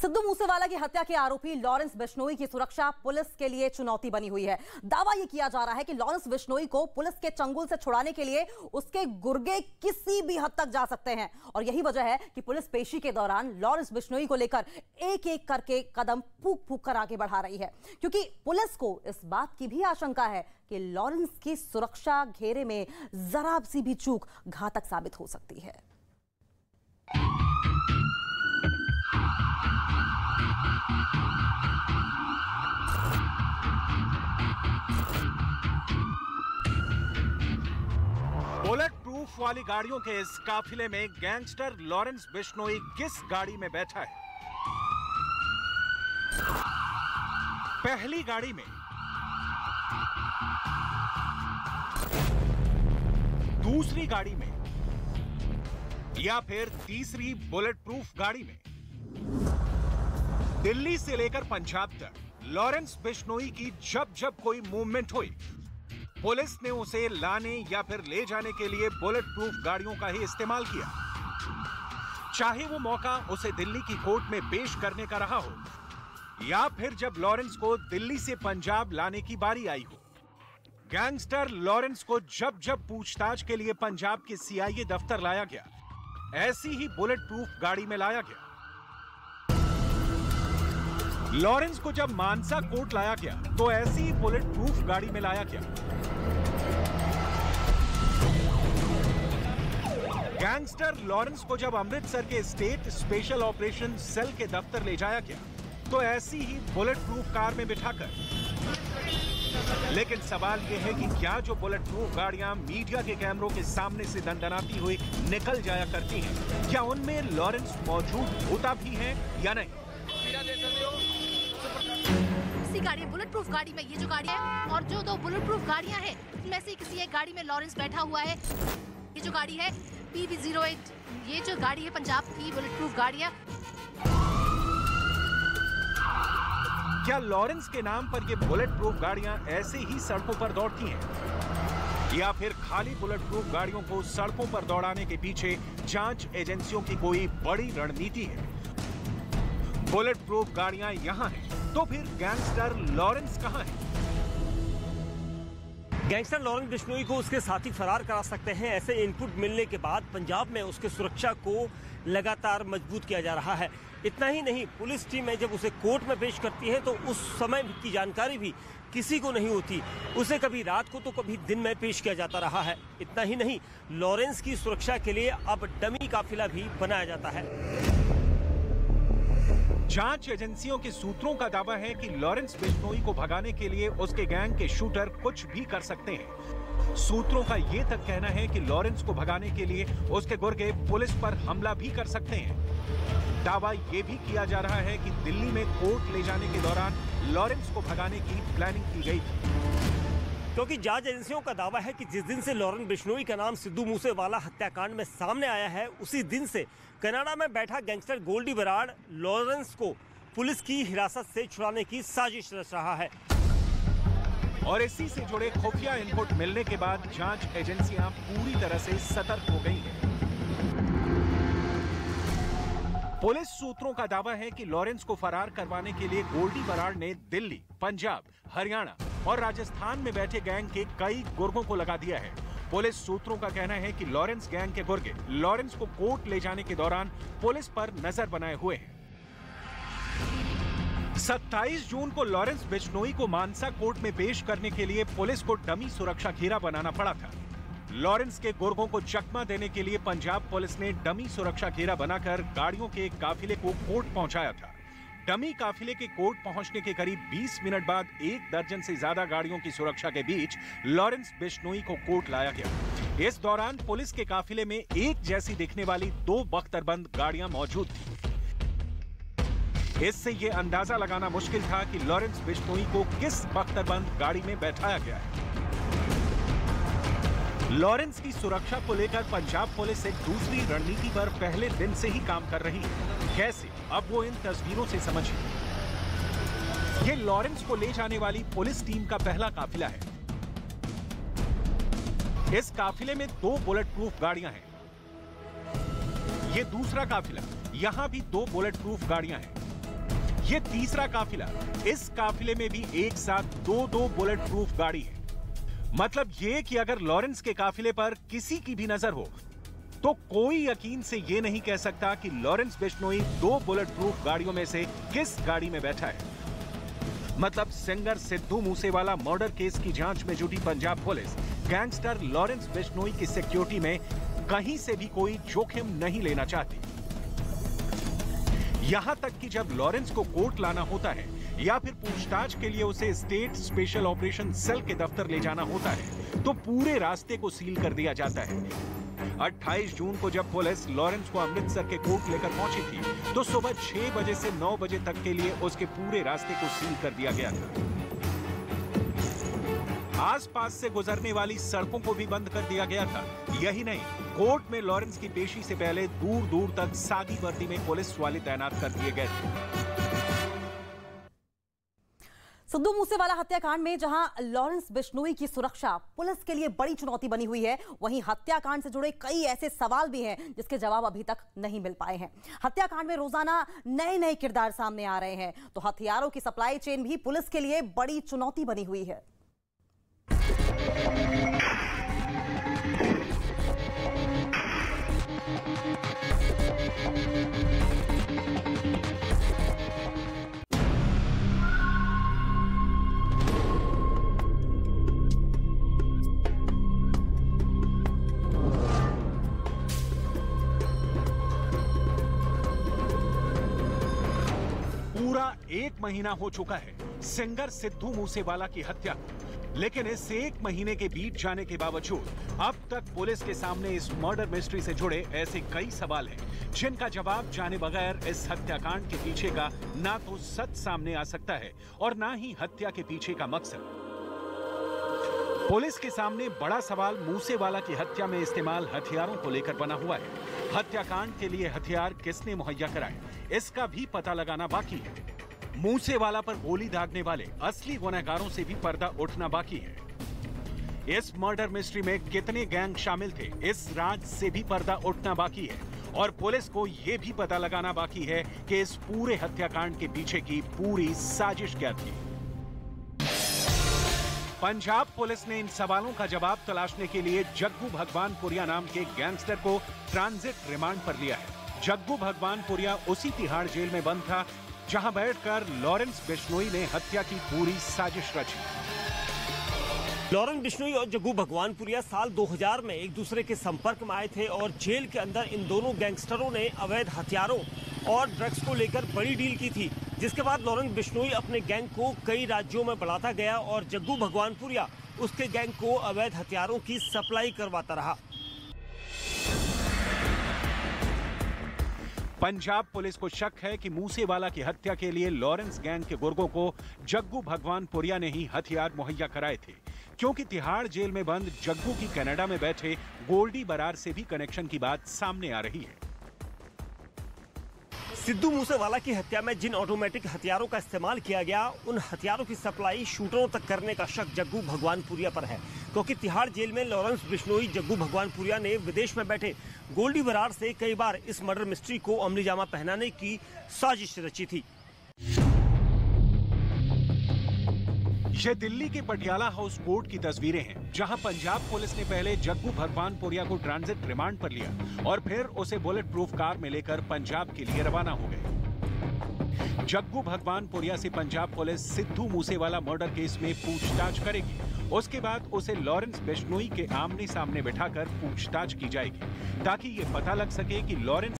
सिद्धू मूसेवाला की हत्या के आरोपी लॉरेंस बिश्नोई की सुरक्षा पुलिस के लिए चुनौती बनी हुई है। दावा यह किया जा रहा है कि लॉरेंस बिश्नोई को पुलिस के चंगुल से छुड़ाने के लिए उसके गुर्गे किसी भी हद तक जा सकते हैं और यही वजह है कि पुलिस पेशी के दौरान लॉरेंस बिश्नोई को लेकर एक एक करके कदम फूंक फूंक कर आगे बढ़ा रही है, क्योंकि पुलिस को इस बात की भी आशंका है कि लॉरेंस की सुरक्षा घेरे में जरा सी भी चूक घातक साबित हो सकती है। बुलेट प्रूफ वाली गाड़ियों के इस काफिले में गैंगस्टर लॉरेंस बिश्नोई किस गाड़ी में बैठा है? पहली गाड़ी में, दूसरी गाड़ी में या फिर तीसरी बुलेट प्रूफ गाड़ी में? दिल्ली से लेकर पंजाब तक लॉरेंस बिश्नोई की जब जब कोई मूवमेंट हुई, पुलिस ने उसे लाने या फिर ले जाने के लिए बुलेट प्रूफ गाड़ियों का ही इस्तेमाल किया। चाहे वो मौका उसे दिल्ली की कोर्ट में पेश करने का रहा हो या फिर जब लॉरेंस को दिल्ली से पंजाब लाने की बारी आई हो। गैंगस्टर लॉरेंस को जब जब पूछताछ के लिए पंजाब के सीआईए दफ्तर लाया गया, ऐसी ही बुलेट प्रूफ गाड़ी में लाया गया। लॉरेंस को जब मानसा कोर्ट लाया गया तो ऐसी ही बुलेट प्रूफ गाड़ी में लाया गया। गैंगस्टर लॉरेंस को जब अमृतसर के स्टेट स्पेशल ऑपरेशन सेल के दफ्तर ले जाया गया तो ऐसी ही बुलेट प्रूफ कार में बिठाकर। लेकिन सवाल यह है कि क्या जो बुलेट प्रूफ गाड़ियां मीडिया के कैमरों के सामने से दंदनाती हुई निकल जाया करती हैं, क्या उनमें लॉरेंस मौजूद होता भी है या नहीं? गाड़ी बुलेट प्रूफ गाड़ी में ये जो गाड़ी है और जो दो बुलेट प्रूफ गाड़ियां हैं उनमें से किसी एक गाड़ी में लॉरेंस बैठा हुआ है। ये जो गाड़ी है PB08, ये जो गाड़ी है पंजाब की बुलेट प्रूफ गाड़ियां। क्या लॉरेंस के नाम पर ये बुलेट प्रूफ गाड़ियां ऐसे ही सड़कों पर दौड़ती हैं या फिर खाली बुलेट प्रूफ गाड़ियों को सड़कों पर दौड़ाने के पीछे जांच एजेंसियों की कोई बड़ी रणनीति है? बुलेट प्रूफ गाड़ियां यहां हैं तो फिर गैंगस्टर लॉरेंस कहां है? गैंगस्टर लॉरेंस बिश्नोई को उसके साथी फरार करा सकते हैं, ऐसे इनपुट मिलने के बाद पंजाब में उसके सुरक्षा को लगातार मजबूत किया जा रहा है। इतना ही नहीं, पुलिस टीम जब उसे कोर्ट में पेश करती है तो उस समय की जानकारी भी किसी को नहीं होती। उसे कभी रात को तो कभी दिन में पेश किया जाता रहा है। इतना ही नहीं, लॉरेंस की सुरक्षा के लिए अब डमी काफिला भी बनाया जाता है। जांच एजेंसियों के सूत्रों का दावा है कि लॉरेंस बिश्नोई को भगाने के लिए उसके गैंग के शूटर कुछ भी कर सकते हैं। सूत्रों का यह तक कहना है कि लॉरेंस को भगाने के लिए उसके गुर्गे पुलिस पर हमला भी कर सकते हैं। दावा यह भी किया जा रहा है कि दिल्ली में कोर्ट ले जाने के दौरान लॉरेंस को भगाने की प्लानिंग की गई थी, क्योंकि जांच एजेंसियों का दावा है कि जिस दिन से लॉरेंस बिश्नोई का नाम सिद्धू मूसेवाला हत्याकांड में सामने आया है, उसी दिन से कनाडा में बैठा गैंगस्टर गोल्डी बराड़ लॉरेंस को पुलिस की हिरासत से छुड़ाने की साजिश रच रहा है। और इसी से जुड़े खुफिया इनपुट मिलने के बाद जांच एजेंसियां पूरी तरह से सतर्क हो गई हैं। पुलिस सूत्रों का दावा है कि लॉरेंस को फरार करवाने के लिए गोल्डी बराड़ ने दिल्ली, पंजाब, हरियाणा और राजस्थान में बैठे गैंग के कई गुर्गों को लगा दिया है। पुलिस सूत्रों का कहना है कि लॉरेंस गैंग के गुर्गे लॉरेंस को कोर्ट ले जाने के दौरान पुलिस पर नजर बनाए हुए हैं। 27 जून को लॉरेंस बिश्नोई को मानसा कोर्ट में पेश करने के लिए पुलिस को डमी सुरक्षा घेरा बनाना पड़ा था। लॉरेंस के गुर्गों को चकमा देने के लिए पंजाब पुलिस ने डमी सुरक्षा घेरा बनाकर गाड़ियों के एक काफिले को कोर्ट पहुंचाया था। डमी काफिले के कोर्ट पहुंचने के करीब 20 मिनट बाद 1 दर्जन से ज्यादा गाड़ियों की सुरक्षा के बीच लॉरेंस बिश्नोई को कोर्ट लाया गया। इस दौरान पुलिस के काफिले में एक जैसी दिखने वाली 2 बख्तरबंद गाड़ियां मौजूद थी। इससे यह अंदाजा लगाना मुश्किल था कि लॉरेंस बिश्नोई को किस बख्तरबंद गाड़ी में बैठाया गया है। लॉरेंस की सुरक्षा को लेकर पंजाब पुलिस एक दूसरी रणनीति पर पहले दिन से ही काम कर रही है। कैसे? अब वो इन तस्वीरों से समझिए। ये लॉरेंस को ले जाने वाली पुलिस टीम का पहला काफिला है। इस काफिले में 2 बुलेट प्रूफ गाड़ियां हैं। ये दूसरा काफिला, यहां भी 2 बुलेट प्रूफ गाड़ियां हैं। ये तीसरा काफिला। इस काफिले में भी एक साथ दो बुलेट प्रूफ गाड़ी है। मतलब ये कि अगर लॉरेंस के काफिले पर किसी की भी नजर हो तो कोई यकीन से ये नहीं कह सकता कि लॉरेंस बिश्नोई 2 बुलेट प्रूफ गाड़ियों में से किस गाड़ी में बैठा है। मतलब singer Sidhu Moosewala murder case की जांच में जुटी Punjab police gangster Lawrence Bishnoi की सिक्योरिटी में कहीं से भी कोई जोखिम नहीं लेना चाहती। यहां तक कि जब लॉरेंस को कोर्ट लाना होता है या फिर पूछताछ के लिए उसे स्टेट स्पेशल ऑपरेशन सेल के दफ्तर ले जाना होता है तो पूरे रास्ते को सील कर दिया जाता है। 28 जून को जब पुलिस लॉरेंस को अमृतसर के कोर्ट लेकर पहुंची थी तो सुबह 6 बजे से 9 बजे तक के लिए उसके पूरे रास्ते को सील कर दिया गया था। आसपास से गुजरने वाली सड़कों को भी बंद कर दिया गया था। यही नहीं, कोर्ट में लॉरेंस की पेशी से पहले दूर दूर तक सादी वर्दी में पुलिस वाले तैनात कर दिए गए थे। सिद्धू मूसेवाला हत्याकांड में जहां लॉरेंस बिश्नोई की सुरक्षा पुलिस के लिए बड़ी चुनौती बनी हुई है, वहीं हत्याकांड से जुड़े कई ऐसे सवाल भी हैं जिसके जवाब अभी तक नहीं मिल पाए हैं। हत्याकांड में रोजाना नए नए किरदार सामने आ रहे हैं, तो हथियारों की सप्लाई चेन भी पुलिस के लिए बड़ी चुनौती बनी हुई है। पूरा 1 महीना हो चुका है सिंगर सिद्धू मूसेवाला की हत्या को, लेकिन इस 1 महीने के बीत जाने के बावजूद अब तक पुलिस के सामने इस मर्डर मिस्ट्री से जुड़े ऐसे कई सवाल हैं जिनका जवाब जाने बगैर इस हत्याकांड के पीछे का ना तो सच सामने आ सकता है और ना ही हत्या के पीछे का मकसद। पुलिस के सामने बड़ा सवाल मूसेवाला की हत्या में इस्तेमाल हथियारों को लेकर बना हुआ है। हत्याकांड के लिए हथियार किसने मुहैया कराए, इसका भी पता लगाना बाकी है। मूसेवाला पर गोली दागने वाले असली गुनहगारों से भी पर्दा उठना बाकी है। इस मर्डर मिस्ट्री में कितने गैंग शामिल थे, इस राज से भी पर्दा उठना बाकी है और पुलिस को यह भी पता लगाना बाकी है कि इस पूरे हत्याकांड के पीछे की पूरी साजिश क्या थी। पंजाब पुलिस ने इन सवालों का जवाब तलाशने के लिए जग्गू भगवानपुरिया नाम के गैंगस्टर को ट्रांजिट रिमांड पर लिया है। जग्गू भगवानपुरिया उसी तिहाड़ जेल में बंद था जहां बैठकर लॉरेंस बिश्नोई ने हत्या की पूरी साजिश रची। लॉरेंस बिश्नोई और जग्गू भगवानपुरिया साल 2000 में एक दूसरे के संपर्क में आए थे और जेल के अंदर इन दोनों गैंगस्टरों ने अवैध हथियारों और ड्रग्स को लेकर बड़ी डील की थी, जिसके बाद लॉरेंस बिश्नोई अपने गैंग को कई राज्यों में बढ़ाता गया और जग्गू भगवानपुरिया उसके गैंग को अवैध हथियारों की सप्लाई करवाता रहा। पंजाब पुलिस को शक है कि मूसेवाला की हत्या के लिए लॉरेंस गैंग के गुर्गों को जग्गू भगवानपुरिया ने ही हथियार मुहैया कराए थे, क्योंकि तिहाड़ जेल में बंद जग्गू की कनाडा में बैठे गोल्डी बरार से भी कनेक्शन की बात सामने आ रही है। सिद्धू मूसेवाला की हत्या में जिन ऑटोमेटिक हथियारों का इस्तेमाल किया गया, उन हथियारों की सप्लाई शूटरों तक करने का शक जग्गू भगवानपुरिया पर है, क्योंकि तिहाड़ जेल में लॉरेंस बिश्नोई जग्गू भगवानपुरिया ने विदेश में बैठे गोल्डी बरार से कई बार इस मर्डर मिस्ट्री को अमली जामा पहनाने की साजिश रची थी। ये दिल्ली के पटियाला हाउस कोर्ट की तस्वीरें हैं, जहां पंजाब पुलिस ने पहले जग्गू भगवानपुरिया को ट्रांजिट रिमांड पर लिया और फिर उसे बुलेट प्रूफ कार में लेकर पंजाब के लिए रवाना हो गए। जग्गू भगवानपुरिया से Punjab police Sidhu Moosewala murder case में पूछताछ करेगी। उसके बाद उसे लॉरेंस बिश्नोई के आमने सामने बिठाकर पूछताछ की जाएगी, ताकि ये पता लग सके कि लॉरेंस